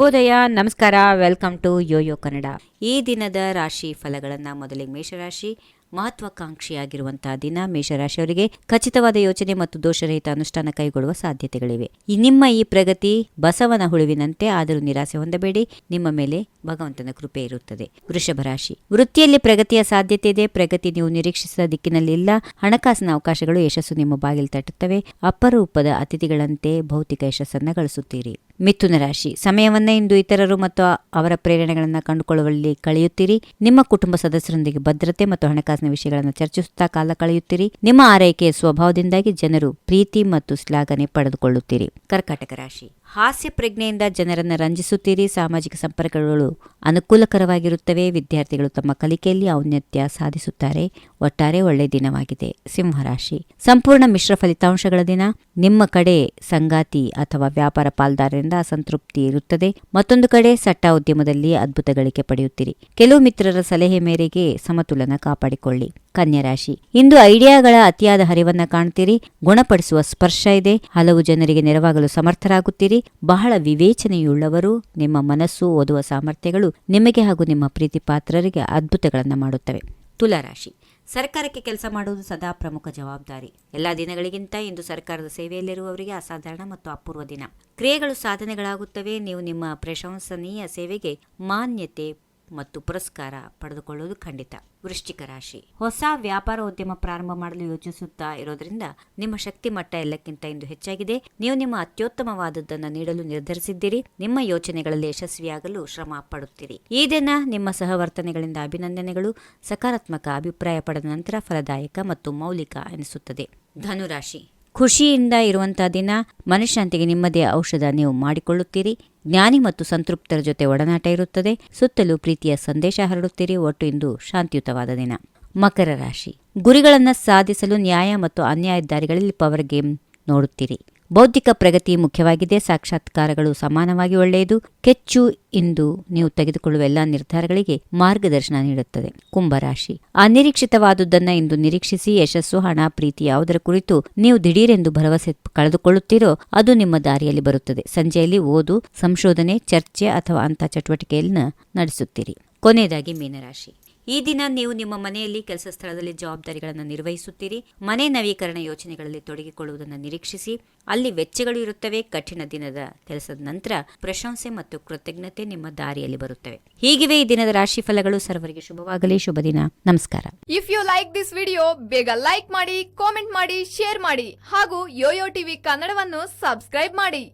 ಶುಭೋದಯ, ನಮಸ್ಕಾರ. Welcome to YoYo Kannada. ಈ ದಿನದ ರಾಶಿ ಫಲಗಳನ್ನು ಮೊದಲಿಗೆ ಮೇಷರಾಶಿ. ಮಹತ್ವಾಕಾಂಕ್ಷಿಯಾಗಿರುವಂತಹ ದಿನ. ಮೇಷರಾಶಿಯವರಿಗೆ ಖಚಿತವಾದ ಯೋಚನೆ ಮತ್ತು ದೋಷರಹಿತ ಅನುಷ್ಠಾನ ಕೈಗೊಳ್ಳುವ ಸಾಧ್ಯತೆಗಳಿವೆ. ನಿಮ್ಮ ಈ ಪ್ರಗತಿ ಬಸವನ ಹುಳುವಿನಂತೆ, ಆದರೂ ನಿರಾಸೆ ಹೊಂದಬೇಡಿ. ನಿಮ್ಮ ಮೇಲೆ ಭಗವಂತನ ಕೃಪೆ ಇರುತ್ತದೆ. ವೃಷಭ ರಾಶಿ. ವೃತ್ತಿಯಲ್ಲಿ ಪ್ರಗತಿಯ ಸಾಧ್ಯತೆ ಇದೆ. ಪ್ರಗತಿ ನೀವು ನಿರೀಕ್ಷಿಸಿದ ದಿಕ್ಕಿನಲ್ಲಿ ಇಲ್ಲ. ಹಣಕಾಸಿನ ಅವಕಾಶಗಳು, ಯಶಸ್ಸು ನಿಮ್ಮ ಬಾಗಿಲು ತಟ್ಟುತ್ತವೆ. ಅಪರೂಪದ ಅತಿಥಿಗಳಂತೆ ಭೌತಿಕ ಯಶಸ್ಸನ್ನು ಗಳಿಸುತ್ತೀರಿ. ಮಿಥುನ ರಾಶಿ. ಸಮಯವನ್ನ ಇಂದು ಇತರರು ಮತ್ತು ಅವರ ಪ್ರೇರಣೆಗಳನ್ನು ಕಂಡುಕೊಳ್ಳುವಲ್ಲಿ ಕಳೆಯುತ್ತೀರಿ. ನಿಮ್ಮ ಕುಟುಂಬ ಸದಸ್ಯರೊಂದಿಗೆ ಭದ್ರತೆ ಮತ್ತು ಹಣಕಾಸಿನ ವಿಷಯಗಳನ್ನು ಚರ್ಚಿಸುತ್ತಾ ಕಾಲ ಕಳೆಯುತ್ತೀರಿ. ನಿಮ್ಮ ಆರೈಕೆಯ ಸ್ವಭಾವದಿಂದಾಗಿ ಜನರು ಪ್ರೀತಿ ಮತ್ತು ಶ್ಲಾಘನೆ ಪಡೆದುಕೊಳ್ಳುತ್ತೀರಿ. ಕರ್ಕಾಟಕ ರಾಶಿ. ಹಾಸ್ಯ ಪ್ರಜ್ಞೆಯಿಂದ ಜನರನ್ನು ರಂಜಿಸುತ್ತೀರಿ. ಸಾಮಾಜಿಕ ಸಂಪರ್ಕಗಳು ಅನುಕೂಲಕರವಾಗಿರುತ್ತವೆ. ವಿದ್ಯಾರ್ಥಿಗಳು ತಮ್ಮ ಕಲಿಕೆಯಲ್ಲಿ ಔನ್ನತ್ಯ ಸಾಧಿಸುತ್ತಾರೆ. ಒಟ್ಟಾರೆ ಒಳ್ಳೆಯ ದಿನವಾಗಿದೆ. ಸಿಂಹರಾಶಿ. ಸಂಪೂರ್ಣ ಮಿಶ್ರ ಫಲಿತಾಂಶಗಳ ದಿನ. ನಿಮ್ಮ ಕಡೆ ಸಂಗಾತಿ ಅಥವಾ ವ್ಯಾಪಾರ ಪಾಲ್ದಾರರಿಂದ ಅಸಂತೃಪ್ತಿ ಇರುತ್ತದೆ. ಮತ್ತೊಂದು ಕಡೆ ಸಟ್ಟ ಉದ್ಯಮದಲ್ಲಿ ಅದ್ಭುತ ಗಳಿಕೆ ಪಡೆಯುತ್ತೀರಿ. ಕೆಲವು ಮಿತ್ರರ ಸಲಹೆ ಮೇರೆಗೆ ಸಮತೋಲನ ಕಾಪಾಡಿಕೊಳ್ಳಿ. ಕನ್ಯಾ ರಾಶಿ. ಇಂದು ಐಡಿಯಾಗಳ ಅತಿಯಾದ ಹರಿವನ್ನ ಕಾಣ್ತೀರಿ. ಗುಣಪಡಿಸುವ ಸ್ಪರ್ಶ ಇದೆ. ಹಲವು ಜನರಿಗೆ ನೆರವಾಗಲು ಸಮರ್ಥರಾಗುತ್ತೀರಿ. ಬಹಳ ವಿವೇಚನೆಯುಳ್ಳವರು. ನಿಮ್ಮ ಮನಸ್ಸು ಓದುವ ಸಾಮರ್ಥ್ಯಗಳು ನಿಮಗೆ ಹಾಗೂ ನಿಮ್ಮ ಪ್ರೀತಿ ಪಾತ್ರರಿಗೆ ಅದ್ಭುತಗಳನ್ನು ಮಾಡುತ್ತವೆ. ತುಲಾರಾಶಿ. ಸರ್ಕಾರಕ್ಕೆ ಕೆಲಸ ಮಾಡುವುದು ಸದಾ ಪ್ರಮುಖ ಜವಾಬ್ದಾರಿ. ಎಲ್ಲಾ ದಿನಗಳಿಗಿಂತ ಇಂದು ಸರ್ಕಾರದ ಸೇವೆಯಲ್ಲಿರುವವರಿಗೆ ಅಸಾಧಾರಣ ಮತ್ತು ಅಪೂರ್ವ ದಿನ. ಕ್ರಿಯೆಗಳು ಸಾಧನೆಗಳಾಗುತ್ತವೆ. ನೀವು ನಿಮ್ಮ ಪ್ರಶಂಸನೀಯ ಸೇವೆಗೆ ಮಾನ್ಯತೆ ಮತ್ತು ಪುರಸ್ಕಾರ ಪಡೆದುಕೊಳ್ಳುವುದು ಖಂಡಿತ. ವೃಶ್ಚಿಕ ರಾಶಿ. ಹೊಸ ವ್ಯಾಪಾರ ಉದ್ಯಮ ಪ್ರಾರಂಭ ಮಾಡಲು ಯೋಚಿಸುತ್ತಾ ಇರೋದ್ರಿಂದ ನಿಮ್ಮ ಶಕ್ತಿ ಮಟ್ಟ ಎಲ್ಲಕ್ಕಿಂತ ಇಂದು ಹೆಚ್ಚಾಗಿದೆ. ನೀವು ನಿಮ್ಮ ಅತ್ಯುತ್ತಮವಾದದ್ದನ್ನು ನೀಡಲು ನಿರ್ಧರಿಸಿದ್ದೀರಿ. ನಿಮ್ಮ ಯೋಚನೆಗಳಲ್ಲಿ ಯಶಸ್ವಿಯಾಗಲು ಶ್ರಮ ಪಡುತ್ತೀರಿ. ಈ ದಿನ ನಿಮ್ಮ ಸಹವರ್ತನೆಗಳಿಂದ ಅಭಿನಂದನೆಗಳು. ಸಕಾರಾತ್ಮಕ ಅಭಿಪ್ರಾಯ ಪಡೆದ ನಂತರ ಫಲದಾಯಕ ಮತ್ತು ಮೌಲಿಕ ಎನಿಸುತ್ತದೆ. ಧನುರಾಶಿ. ಖುಷಿಯಿಂದ ಇರುವಂತಹ ದಿನ. ಮನಃಶಾಂತಿಗೆ ನಿಮ್ಮದೇ ಔಷಧ ನೀವು ಮಾಡಿಕೊಳ್ಳುತ್ತೀರಿ. ಜ್ಞಾನಿ ಮತ್ತು ಸಂತೃಪ್ತರ ಜೊತೆ ಒಡನಾಟ ಇರುತ್ತದೆ. ಸುತ್ತಲೂ ಪ್ರೀತಿಯ ಸಂದೇಶ ಹರಡುತ್ತೀರಿ. ಒಟ್ಟು ಇಂದು ಶಾಂತಿಯುತವಾದ ದಿನ. ಮಕರ ರಾಶಿ. ಗುರಿಗಳನ್ನು ಸಾಧಿಸಲು ನ್ಯಾಯ ಮತ್ತು ಅನ್ಯಾಯ ದಾರಿಗಳಲ್ಲಿ ಪವರ್ ಗೇಮ್ ನೋಡುತ್ತೀರಿ. ಬೌದ್ಧಿಕ ಪ್ರಗತಿ ಮುಖ್ಯವಾಗಿದೆ. ಸಾಕ್ಷಾತ್ಕಾರಗಳು ಸಮಾನವಾಗಿ ಒಳ್ಳೆಯದು. ಕೆಚ್ಚು ಇಂದು ನೀವು ತೆಗೆದುಕೊಳ್ಳುವ ಎಲ್ಲಾ ನಿರ್ಧಾರಗಳಿಗೆ ಮಾರ್ಗದರ್ಶನ ನೀಡುತ್ತದೆ. ಕುಂಭರಾಶಿ. ಅನಿರೀಕ್ಷಿತವಾದುದನ್ನು ಇಂದು ನಿರೀಕ್ಷಿಸಿ. ಯಶಸ್ಸು, ಹಣ, ಪ್ರೀತಿ ಯಾವುದರ ಕುರಿತು ನೀವು ದಿಢೀರೆಂದು ಭರವಸೆ ಕಳೆದುಕೊಳ್ಳುತ್ತೀರೋ ಅದು ನಿಮ್ಮ ದಾರಿಯಲ್ಲಿ ಬರುತ್ತದೆ. ಸಂಜೆಯಲ್ಲಿ ಓದು, ಸಂಶೋಧನೆ, ಚರ್ಚೆ ಅಥವಾ ಅಂಥ ಚಟುವಟಿಕೆಯನ್ನು ನಡೆಸುತ್ತೀರಿ. ಕೊನೆಯದಾಗಿ ಮೀನರಾಶಿ. ಈ ದಿನ ನೀವು ನಿಮ್ಮ ಮನೆಯಲ್ಲಿ, ಕೆಲಸ ಸ್ಥಳದಲ್ಲಿ ಜವಾಬ್ದಾರಿಗಳನ್ನು ನಿರ್ವಹಿಸುತ್ತೀರಿ. ಮನೆ ನವೀಕರಣ ಯೋಚನೆಗಳಲ್ಲಿ ತೊಡಗಿಕೊಳ್ಳುವುದನ್ನು ನಿರೀಕ್ಷಿಸಿ. ಅಲ್ಲಿ ವೆಚ್ಚಗಳು ಇರುತ್ತವೆ. ಕಠಿಣ ದಿನದ ಕೆಲಸದ ನಂತರ ಪ್ರಶಂಸೆ ಮತ್ತು ಕೃತಜ್ಞತೆ ನಿಮ್ಮ ದಾರಿಯಲ್ಲಿ ಬರುತ್ತವೆ. ಹೀಗಿವೆ ಈ ದಿನದ ರಾಶಿ ಫಲಗಳು. ಸರ್ವರಿಗೆ ಶುಭವಾಗಲಿ. ಶುಭ ದಿನ. ನಮಸ್ಕಾರ. If you like this video, ಬೇಗ ಲೈಕ್ ಮಾಡಿ, ಕಾಮೆಂಟ್ ಮಾಡಿ, ಶೇರ್ ಮಾಡಿ ಹಾಗೂ ಯೋಯೋ ಟಿವಿ ಕನ್ನಡವನ್ನು ಸಬ್ಸ್ಕ್ರೈಬ್ ಮಾಡಿ.